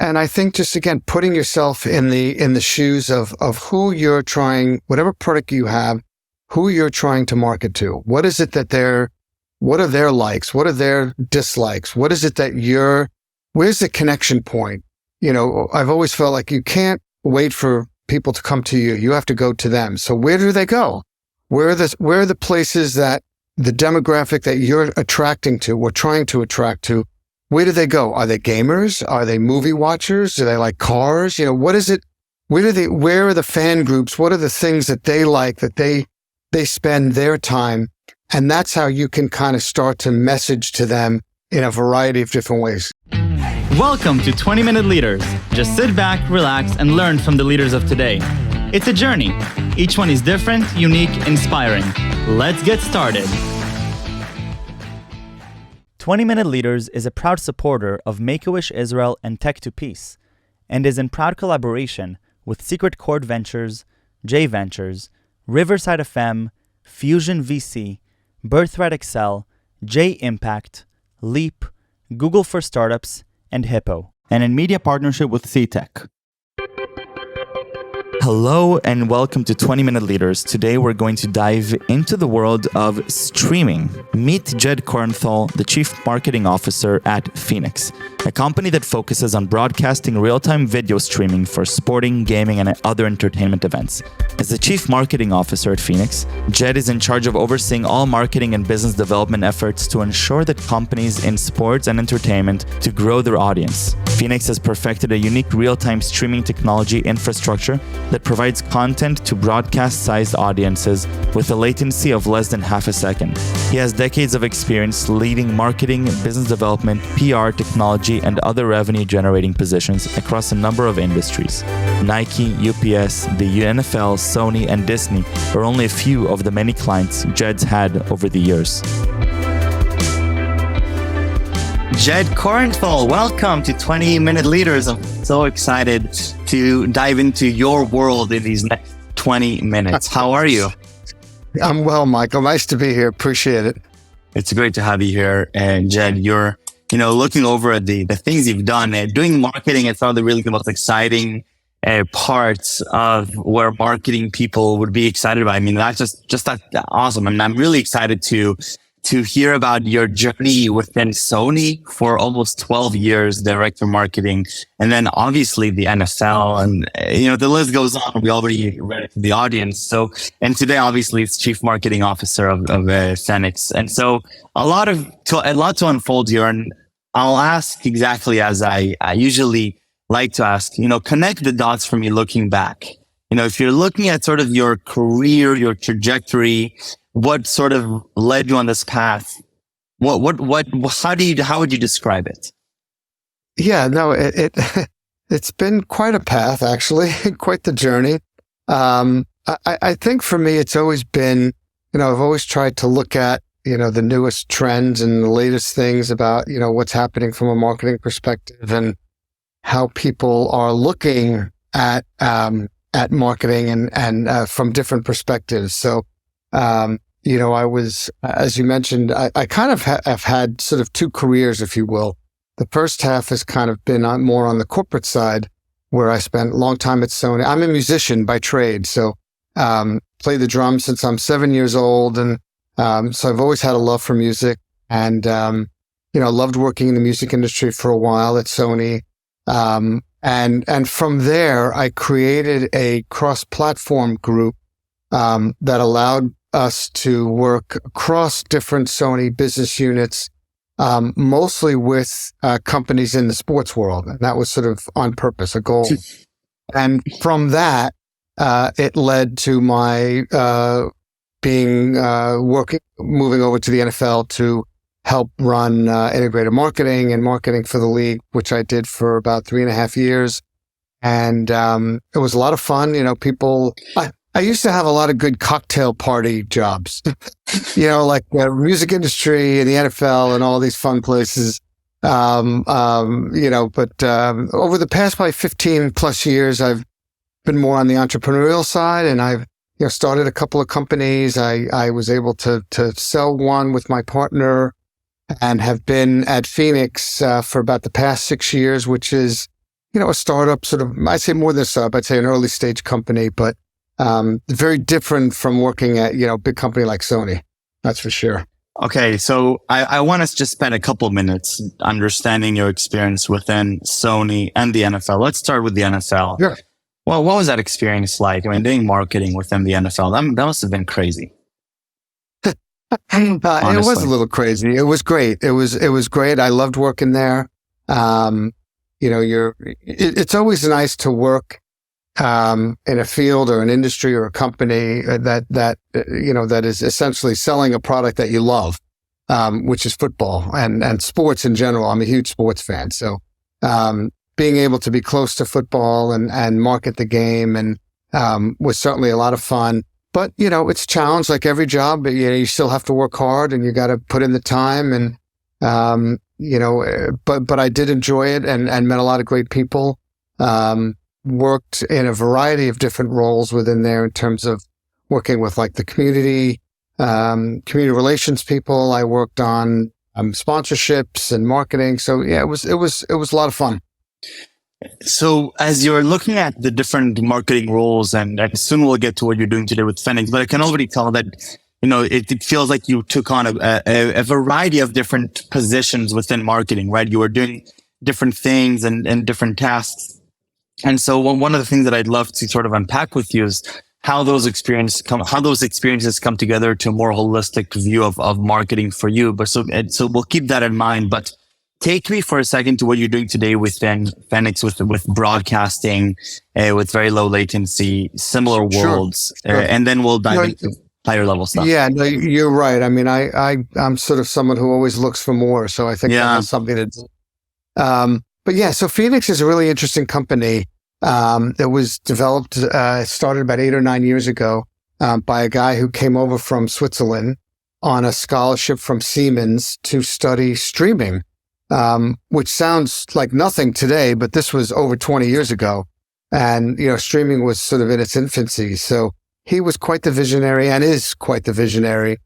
And I think just again, putting yourself in the shoes of who you're trying, whatever product you have, who you're trying to market to. What is it that what are their likes? What are their dislikes? What is it that where's the connection point? I've always felt like you can't wait for people to come to you. You have to go to them. So where do they go? Where are the places that the demographic that you're attracting to or trying to attract to, where do they go? Are they gamers? Are they movie watchers? Do they like cars? What is it? Where are the fan groups? What are the things that they like, that they spend their time? And that's how you can kind of start to message to them in a variety of different ways. Welcome to 20-Minute Leaders. Just sit back, relax, and learn from the leaders of today. It's a journey. Each one is different, unique, inspiring. Let's get started. 20-Minute Leaders is a proud supporter of Make-A-Wish Israel and Tech to Peace, and is in proud collaboration with Secret Chord Ventures, J Ventures, Riverside FM, Fusion VC, Birthright Excel, J Impact, Leap, Google for Startups, and Hippo, and in media partnership with CTech. Hello and welcome to 20-Minute Leaders. Today we're going to dive into the world of streaming. Meet Jed Corenthal, the Chief Marketing Officer at Phenix, a company that focuses on broadcasting real-time video streaming for sporting, gaming, and other entertainment events. As the Chief Marketing Officer at Phenix, Jed is in charge of overseeing all marketing and business development efforts to ensure that companies in sports and entertainment to grow their audience. Phenix has perfected a unique real-time streaming technology infrastructure that provides content to broadcast-sized audiences with a latency of less than half a second. He has decades of experience leading marketing, business development, PR, technology, and other revenue-generating positions across a number of industries. Nike, UPS, the NFL, Sony, and Disney are only a few of the many clients Jed's had over the years. Jed Corenthal, welcome to 20-Minute Leaders. I'm so excited to dive into your world in these next 20 minutes. How are you? I'm well, Michael. Nice to be here. Appreciate it. It's great to have you here. And Jed, you're, looking over at the things you've done. Doing marketing is probably really the most exciting parts of where marketing people would be excited about. I mean, that's just that awesome. I mean, I'm really excited to hear about your journey within Sony for almost 12 years, director of marketing, and then obviously the NFL, and the list goes on. We already read it to the audience. So, and today obviously it's Chief Marketing Officer of Phenix, and so a lot to unfold here. And I'll ask exactly as I usually like to ask. Connect the dots for me looking back. If you're looking at sort of your career, your trajectory, what sort of led you on this path? How would you describe it? Yeah, no, it's been quite a path, actually, quite the journey. I think for me, it's always been, I've always tried to look at, the newest trends and the latest things about, what's happening from a marketing perspective and how people are looking at marketing and from different perspectives. So, I was, as you mentioned, I kind of have had sort of two careers, if you will. The first half has kind of been more on the corporate side, where I spent a long time at Sony. I'm a musician by trade, so play the drums since I'm 7 years old, and so I've always had a love for music, and loved working in the music industry for a while at Sony. And from there, I created a cross-platform group that allowed us to work across different Sony business units, mostly with companies in the sports world. And that was sort of on purpose, a goal. And from that, it led to my moving over to the NFL to help run integrated marketing and marketing for the league, which I did for about 3.5 years. And it was a lot of fun. I used to have a lot of good cocktail party jobs, like the music industry and the NFL and all these fun places. But over the past probably 15 plus years, I've been more on the entrepreneurial side, and I've, started a couple of companies. I was able to sell one with my partner and have been at Phenix for about the past 6 years, which is a startup sort of, I say more than a startup, I'd say an early stage company, but very different from working at, big company like Sony. That's for sure. Okay, so I want us to just spend a couple minutes understanding your experience within Sony and the NFL. Let's start with the NFL. Sure. Well, what was that experience like? I mean, doing marketing within the NFL, that must have been crazy. It was a little crazy. It was great. It was great. I loved working there. It's always nice to work in a field or an industry or a company that is essentially selling a product that you love, which is football and sports in general. I'm a huge sports fan. So, being able to be close to football and market the game and, was certainly a lot of fun, but it's a challenge like every job, but you still have to work hard and you got to put in the time and, but I did enjoy it and met a lot of great people. Worked in a variety of different roles within there in terms of working with like the community relations people. I worked on sponsorships and marketing. So yeah, it was a lot of fun. So as you're looking at the different marketing roles, and soon we'll get to what you're doing today with Phenix, but I can already tell that, it feels like you took on a variety of different positions within marketing, right? You were doing different things and different tasks. And so one of the things that I'd love to sort of unpack with you is how those experiences come together to a more holistic view of marketing for you. But so we'll keep that in mind. But take me for a second to what you're doing today within Phenix with broadcasting, with very low latency, similar worlds, sure. And then we'll dive into higher level stuff. Yeah, no, you're right. I mean, I'm sort of someone who always looks for more. So I think that's something to do. But yeah, so Phenix is a really interesting company that was developed, started about 8 or 9 years ago by a guy who came over from Switzerland on a scholarship from Siemens to study streaming, which sounds like nothing today, but this was over 20 years ago. And, streaming was sort of in its infancy. So he was quite the visionary and is quite the visionary.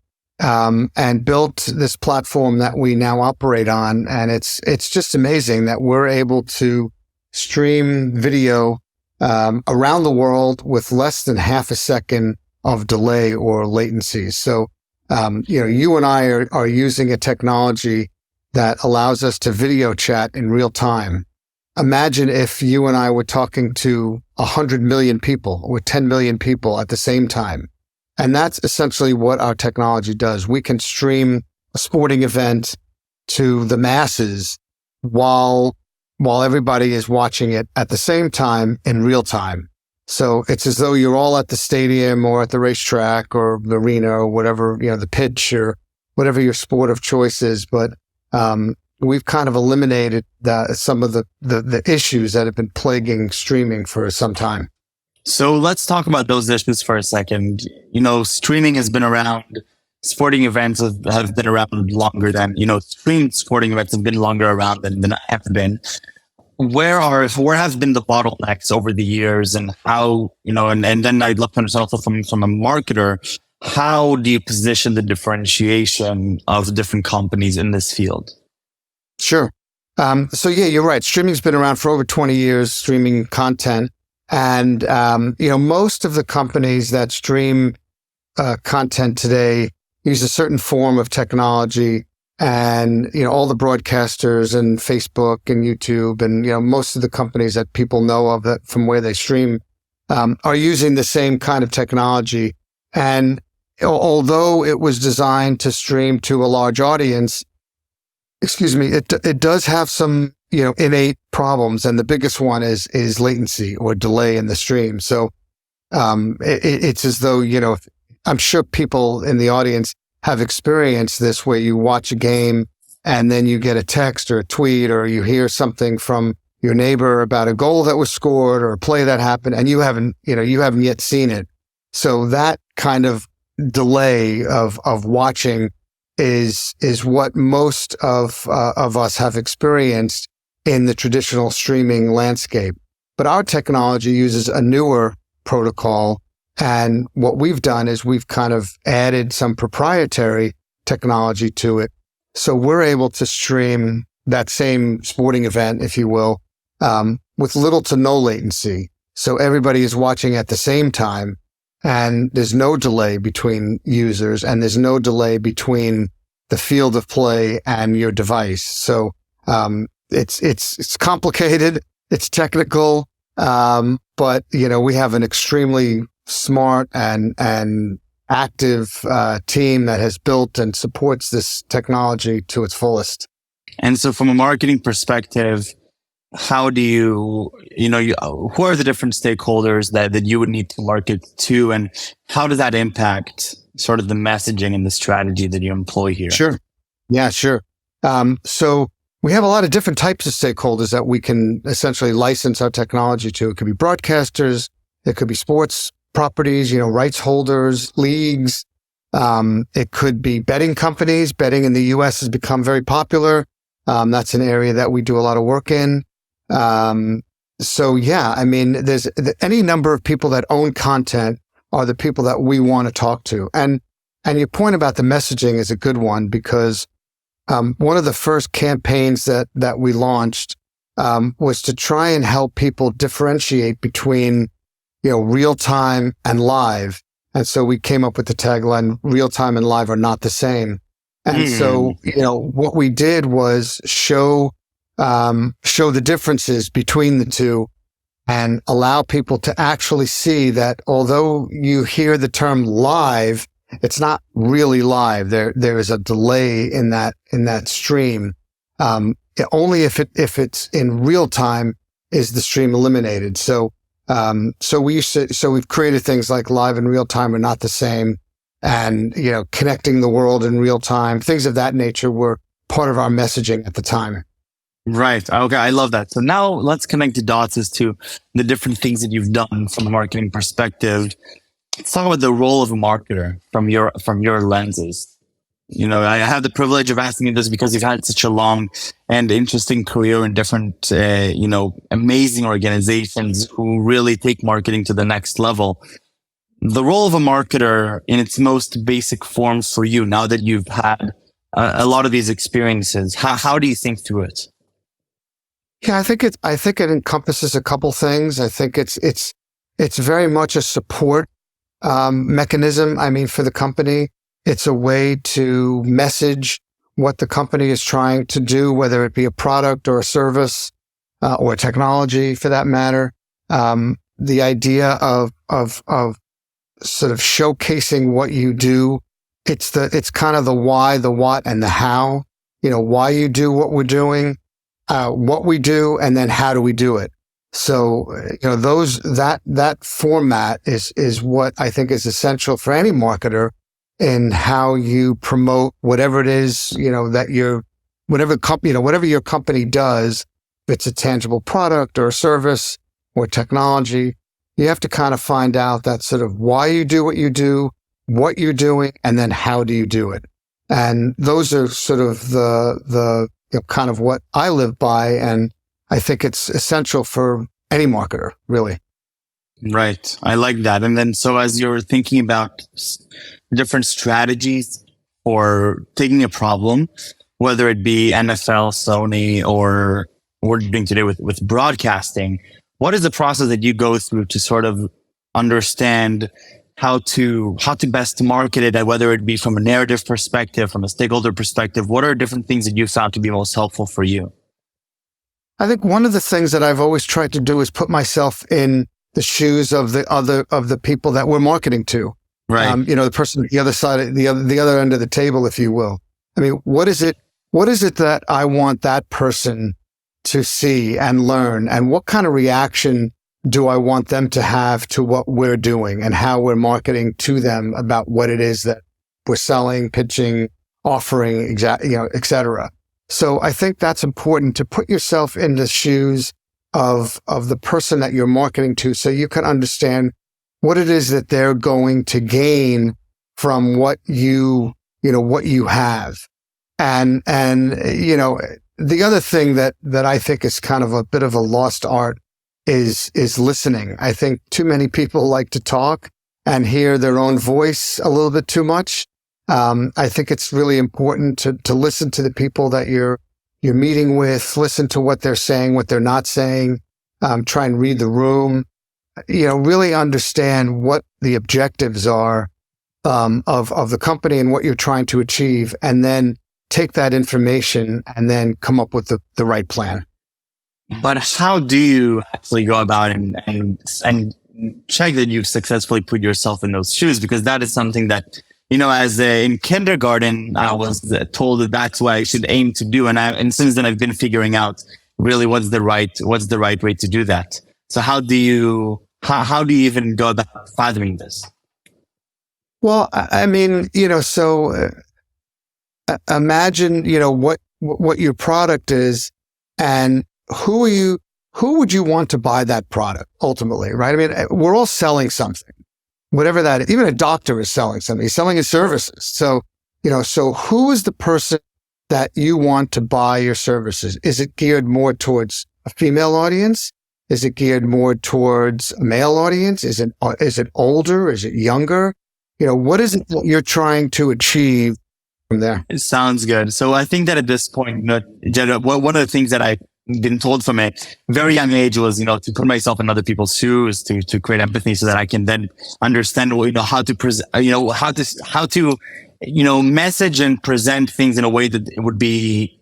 And built this platform that we now operate on. And it's just amazing that we're able to stream video, around the world with less than half a second of delay or latency. So, you and I are using a technology that allows us to video chat in real time. Imagine if you and I were talking to 100 million people or 10 million people at the same time. And that's essentially what our technology does. We can stream a sporting event to the masses while everybody is watching it at the same time in real time. So it's as though you're all at the stadium or at the racetrack or the arena or whatever, the pitch or whatever your sport of choice is. But we've kind of eliminated some of the issues that have been plaguing streaming for some time. So let's talk about those issues for a second. Streaming has been around. Sporting events have been around longer than, streamed sporting events have been longer around than have been. Where have been the bottlenecks over the years, and how, and then I'd love to understand also from a marketer, how do you position the differentiation of different companies in this field? Sure. So yeah, you're right. Streaming's been around for over 20 years, streaming content. And, most of the companies that stream content today use a certain form of technology, and, all the broadcasters and Facebook and YouTube and, most of the companies that people know of that from where they stream, are using the same kind of technology. And although it was designed to stream to a large audience, it does have some, innate problems. And the biggest one is latency or delay in the stream. So, it's as though, I'm sure people in the audience have experienced this where you watch a game and then you get a text or a tweet or you hear something from your neighbor about a goal that was scored or a play that happened and you haven't yet seen it. So that kind of delay of watching is what most of us have experienced in the traditional streaming landscape. But our technology uses a newer protocol. And what we've done is we've kind of added some proprietary technology to it. So we're able to stream that same sporting event, if you will, with little to no latency. So everybody is watching at the same time, and there's no delay between users, and there's no delay between the field of play and your device. So it's complicated, it's technical, but we have an extremely smart and active team that has built and supports this technology to its fullest. And so, from a marketing perspective, how do who are the different stakeholders that you would need to market to, and how does that impact sort of the messaging and the strategy that you employ here? Sure. Yeah, sure. So we have a lot of different types of stakeholders that we can essentially license our technology to. It could be broadcasters, it could be sports properties, rights holders, leagues. It could be betting companies. Betting in the US has become very popular. That's an area that we do a lot of work in. So yeah, I mean, there's any number of people that own content are the people that we want to talk to. And your point about the messaging is a good one, because one of the first campaigns that we launched was to try and help people differentiate between real time and live. And so we came up with the tagline, real time and live are not the same. And so what we did was show the differences between the two, and allow people to actually see that although you hear the term live, it's not really live. There is a delay in that stream. Only if it's in real time is the stream eliminated. So we've created things like live and real time are not the same, and connecting the world in real time, things of that nature were part of our messaging at the time. Right. Okay. I love that. So now let's connect the dots as to the different things that you've done from a marketing perspective. Let's talk about the role of a marketer from your lenses. I have the privilege of asking you this because you've had such a long and interesting career in different, amazing organizations who really take marketing to the next level. The role of a marketer in its most basic form for you, now that you've had a lot of these experiences, how do you think through it? Yeah, I think it encompasses a couple things. I think it's very much a support mechanism. I mean, for the company, it's a way to message what the company is trying to do, whether it be a product or a service, or technology for that matter. The idea of sort of showcasing what you do. It's kind of the why, the what, and the how. Why you do what we're doing, what we do, and then how do we do it. So, that format is what I think is essential for any marketer in how you promote whatever it is, whatever your company does. If it's a tangible product or a service or technology, you have to kind of find out that sort of why you do, what you're doing, and then how do you do it. And those are sort of the kind of what I live by. And I think it's essential for any marketer, really. Right. I like that. And then, so as you're thinking about different strategies for taking a problem, whether it be NFL, Sony, or what we're doing today with broadcasting, what is the process that you go through to sort of understand how to best market it, whether it be from a narrative perspective, from a stakeholder perspective? What are different things that you found to be most helpful for you? I think one of the things that I've always tried to do is put myself in the shoes of the people that we're marketing to. Right. The person at the other side, the other end of the table, if you will. I mean, what is it that I want that person to see and learn, and what kind of reaction do I want them to have to what we're doing and how we're marketing to them about what it is that we're selling, pitching, offering, et cetera. So I think that's important, to put yourself in the shoes of the person that you're marketing to, so you can understand what it is that they're going to gain from what you have. And the other thing that I think is kind of a bit of a lost art is listening. I think too many people like to talk and hear their own voice a little bit too much. I think it's really important to listen to the people that you're meeting with, listen to what they're saying, what they're not saying, try and read the room, really understand what the objectives are of the company and what you're trying to achieve, and then take that information and then come up with the right plan. But how do you actually go about and check that you've successfully put yourself in those shoes? Because that is something that, as in kindergarten, I was told that that's what I should aim to do. And since then I've been figuring out really what's the right way to do that. So how do you even go about fathoming this? Well, I mean, imagine, what your product is, and who would you want to buy that product ultimately, right? I mean, we're all selling something, whatever that is. Even a doctor is selling something. He's selling his services. So, so who is the person that you want to buy your services? Is it geared more towards a female audience? Is it geared more towards a male audience? Is it older? Is it younger? What is it that you're trying to achieve from there? It sounds good. So I think that at this point, Jed, one of the things that I've been told from a very young age was, to put myself in other people's shoes, to create empathy so that I can then understand, how to present, how to message and present things in a way that it would be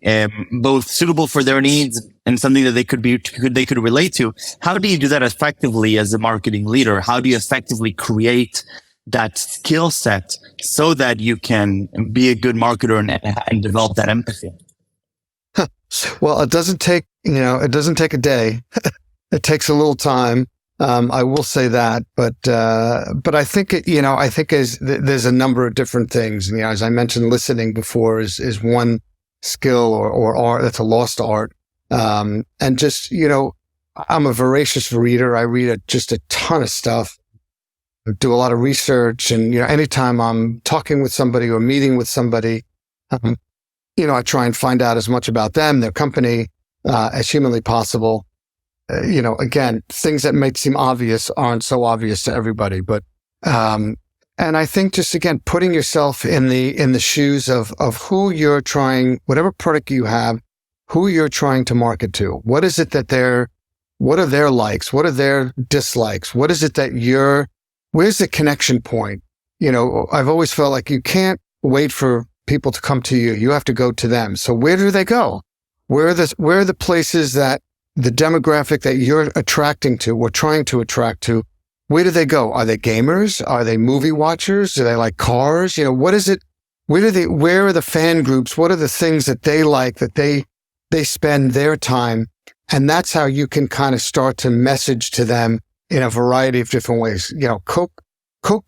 both suitable for their needs and something that they could relate to. How do you do that effectively as a marketing leader? How do you effectively create that skill set so that you can be a good marketer and develop that empathy? Well, it doesn't take a day. It takes a little time. I will say that, but I think there's a number of different things. As I mentioned, listening before is one skill or art. That's a lost art. And just, I'm a voracious reader. I read just a ton of stuff. Do a lot of research, and anytime I'm talking with somebody or meeting with somebody, I try and find out as much about them, their company, as humanly possible. Again, things that might seem obvious aren't so obvious to everybody, but and I think just again putting yourself in the shoes of who you're trying, whatever product you have, who you're trying to market to. What is it that what are their likes? What are their dislikes? What is it that where's the connection point? I've always felt like you can't wait for people to come to you. You have to go to them. So where do they go? Where are the places that the demographic that you're attracting to or trying to attract to, where do they go? Are they gamers? Are they movie watchers? Do they like cars? What is it? Where are the fan groups? What are the things that they like, that they spend their time? And that's how you can kind of start to message to them in a variety of different ways. Coke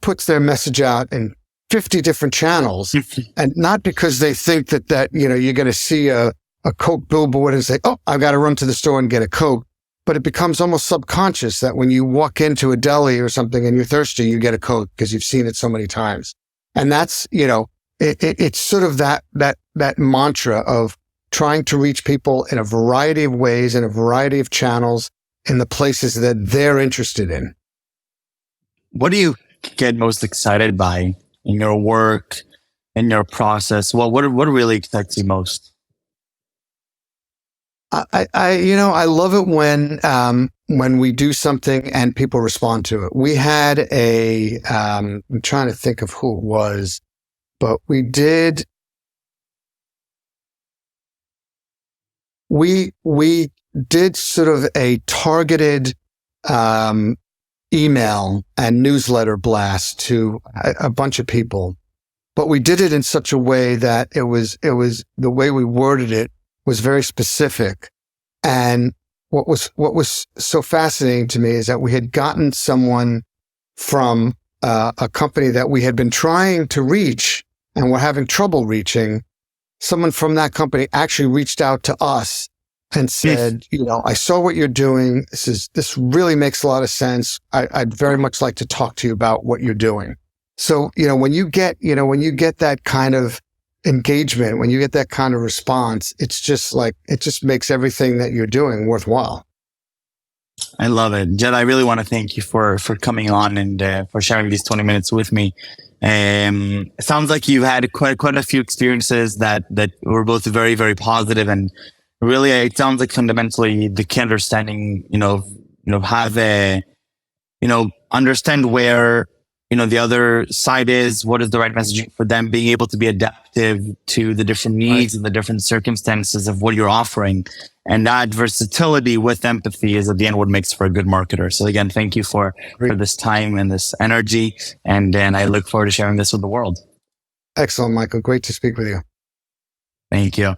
puts their message out in 50 different channels, and not because they think that you're going to see a Coke billboard and say, oh, I've got to run to the store and get a Coke. But it becomes almost subconscious that when you walk into a deli or something and you're thirsty, you get a Coke because you've seen it so many times. And that's, it's sort of that mantra of trying to reach people in a variety of ways, in a variety of channels, in the places that they're interested in. What do you get most excited by in your work, in your process? What really excites you most? I love it when we do something and people respond to it. We had I'm trying to think of who it was, but we did sort of a targeted email and newsletter blast to a bunch of people, but we did it in such a way that it was the way we worded it was very specific. And what was so fascinating to me is that we had gotten someone from a company that we had been trying to reach and were having trouble reaching. Someone from that company actually reached out to us and said, I saw what you're doing. This really makes a lot of sense. I'd very much like to talk to you about what you're doing. So, when you get that kind of engagement, when you get that kind of response, it just makes everything that you're doing worthwhile. I love it. Jed, I really want to thank you for coming on and for sharing these 20 minutes with me. It sounds like you've had quite a few experiences that were both very, very positive, and really it sounds like fundamentally the key understanding, have understand where, the other side is, what is the right messaging for them, being able to be adaptive to the different needs and the different circumstances of what you're offering. And that versatility with empathy is at the end what makes for a good marketer. So again, thank you for this time and this energy. And I look forward to sharing this with the world. Excellent, Michael. Great to speak with you. Thank you.